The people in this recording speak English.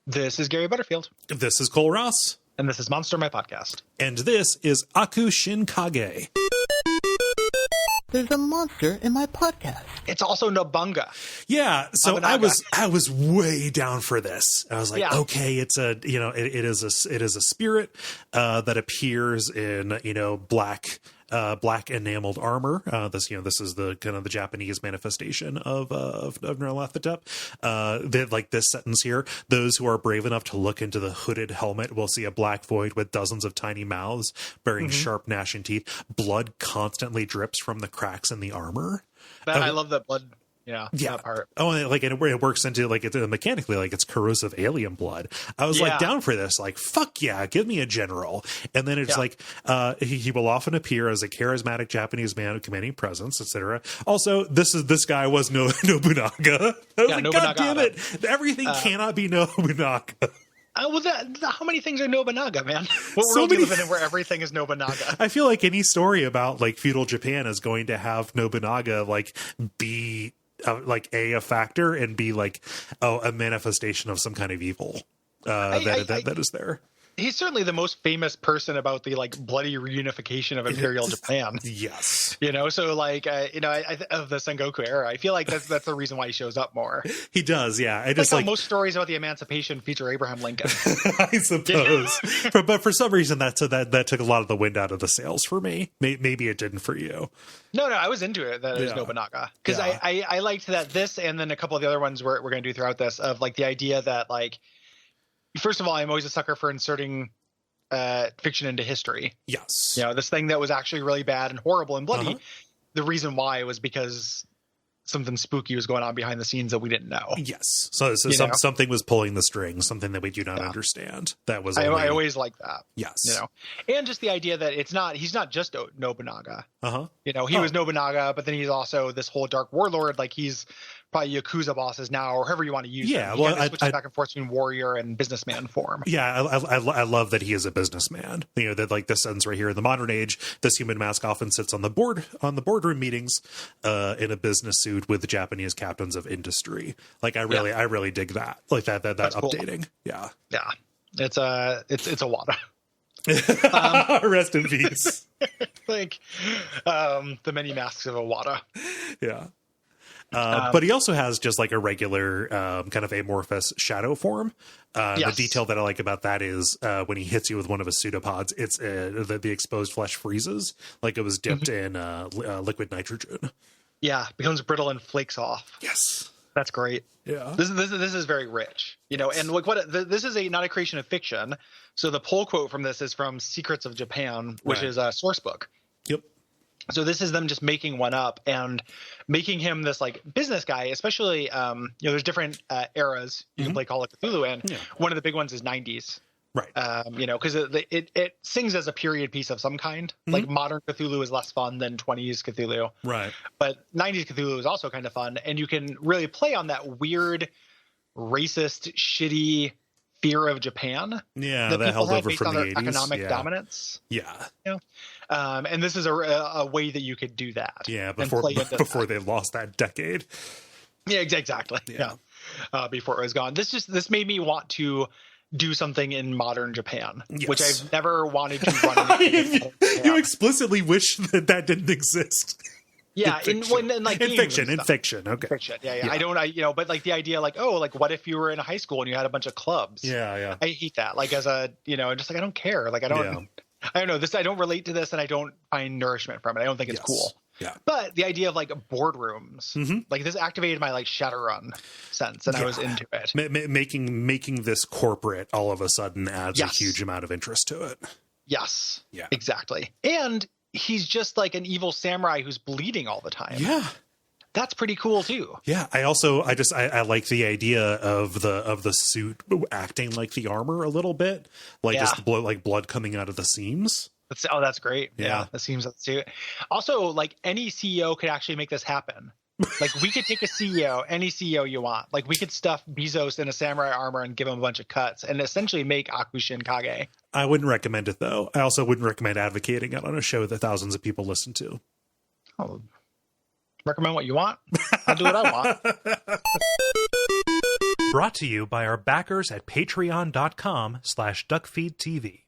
This is Gary Butterfield. This is Cole Ross. And this is Monster, my podcast. And this is Aku-Shin Kage. There's a monster in my podcast. It's also Nobunaga. Yeah, so Nobunaga. I was way down for this. I was like, okay, it's a it is a spirit that appears in black enameled armor. This is the kind of the Japanese manifestation of Nyarlathotep. Like this sentence here: those who are brave enough to look into the hooded helmet will see a black void with dozens of tiny mouths bearing sharp gnashing teeth. Blood constantly drips from the cracks in the armor. I love that blood. Yeah, that part. Oh, and it works into mechanically like it's corrosive alien blood. I was like down for this, like fuck yeah, give me a general. And then it's like he will often appear as a charismatic Japanese man of commanding presence, etc. Also, this guy was Nobunaga. I was like, God damn it, everything cannot be Nobunaga. How many things are Nobunaga, man? What world do you live in where everything is Nobunaga? I feel like any story about like feudal Japan is going to have Nobunaga like be a factor and be like a manifestation of some kind of evil that is there. He's certainly the most famous person about the like bloody reunification of Imperial Japan. Yes, so like of the Sengoku era, I feel like that's the reason why he shows up more. He does, yeah. I just like most stories about the emancipation feature Abraham Lincoln. I suppose, but for some reason that took a lot of the wind out of the sails for me. Maybe it didn't for you. No, I was into it. That it was Nobunaga because I liked that this and then a couple of the other ones we're going to do throughout this of like the idea that like. First of all, I'm always a sucker for inserting fiction into history. Yes. This thing that was actually really bad and horrible and bloody. The reason why was because something spooky was going on behind the scenes that we didn't know. Yes. So something was pulling the strings, something that we do not understand. That was I always like that. Yes. And just the idea that he's not just Nobunaga. He was Nobunaga, but then he's also this whole dark warlord. Like he's probably Yakuza bosses now, or however you want to use him. He switches back and forth between warrior and businessman form. Yeah, I love that he is a businessman. That like this sentence right here in the modern age, this human mask often sits on the boardroom meetings in a business suit with the Japanese captains of industry. Like I really dig that. Like that That's updating. Cool. Yeah. Yeah. It's a Wada. Rest in peace. Like the many masks of a Wada. Yeah. But he also has just like a regular kind of amorphous shadow form. The detail that I like about that is when he hits you with one of his pseudopods, it's the exposed flesh freezes like it was dipped in liquid nitrogen. Yeah, becomes brittle and flakes off. Yes, that's great. Yeah, this is very rich, and like this is not a creation of fiction. So the pull quote from this is from Secrets of Japan, which is a source book. Yep. So this is them just making one up and making him this like business guy, especially, there's different eras you can play Call of Cthulhu in. Yeah. One of the big ones is 90s. Right. Because it sings as a period piece of some kind. Like modern Cthulhu is less fun than 20s Cthulhu. Right. But 90s Cthulhu is also kind of fun. And you can really play on that weird, racist, shitty fear of Japan. Yeah, that held over from the 80s. Economic dominance. Yeah. And this is a way that you could do that. Yeah, before they lost that decade. Yeah, exactly. Yeah. Before it was gone. This made me want to do something in modern Japan, which I've never wanted to run into. You explicitly wish that didn't exist. Yeah, in fiction. Okay. Fiction. Yeah. I don't. But like the idea, like, oh, like what if you were in a high school and you had a bunch of clubs? Yeah. I hate that. Like as a, just like I don't care. Like I don't know this. I don't relate to this, and I don't find nourishment from it. I don't think it's cool. Yeah. But the idea of like boardrooms, like this activated my like Shadowrun sense, and I was into it. Making this corporate all of a sudden adds a huge amount of interest to it. Yes. Yeah. Exactly. And he's just like an evil samurai who's bleeding all the time. Yeah. That's pretty cool too. Yeah. I like the idea of the suit acting like the armor a little bit, like just blood coming out of the seams. That's great. Yeah. The seams of the suit. Also, like any CEO could actually make this happen. Like we could take a CEO, any CEO you want. Like we could stuff Bezos in a samurai armor and give him a bunch of cuts and essentially make Aku-Shin Kage. I wouldn't recommend it though. I also wouldn't recommend advocating it on a show that thousands of people listen to. Oh, recommend what you want. I'll do what I want. Brought to you by our backers at patreon.com/duckfeed.tv.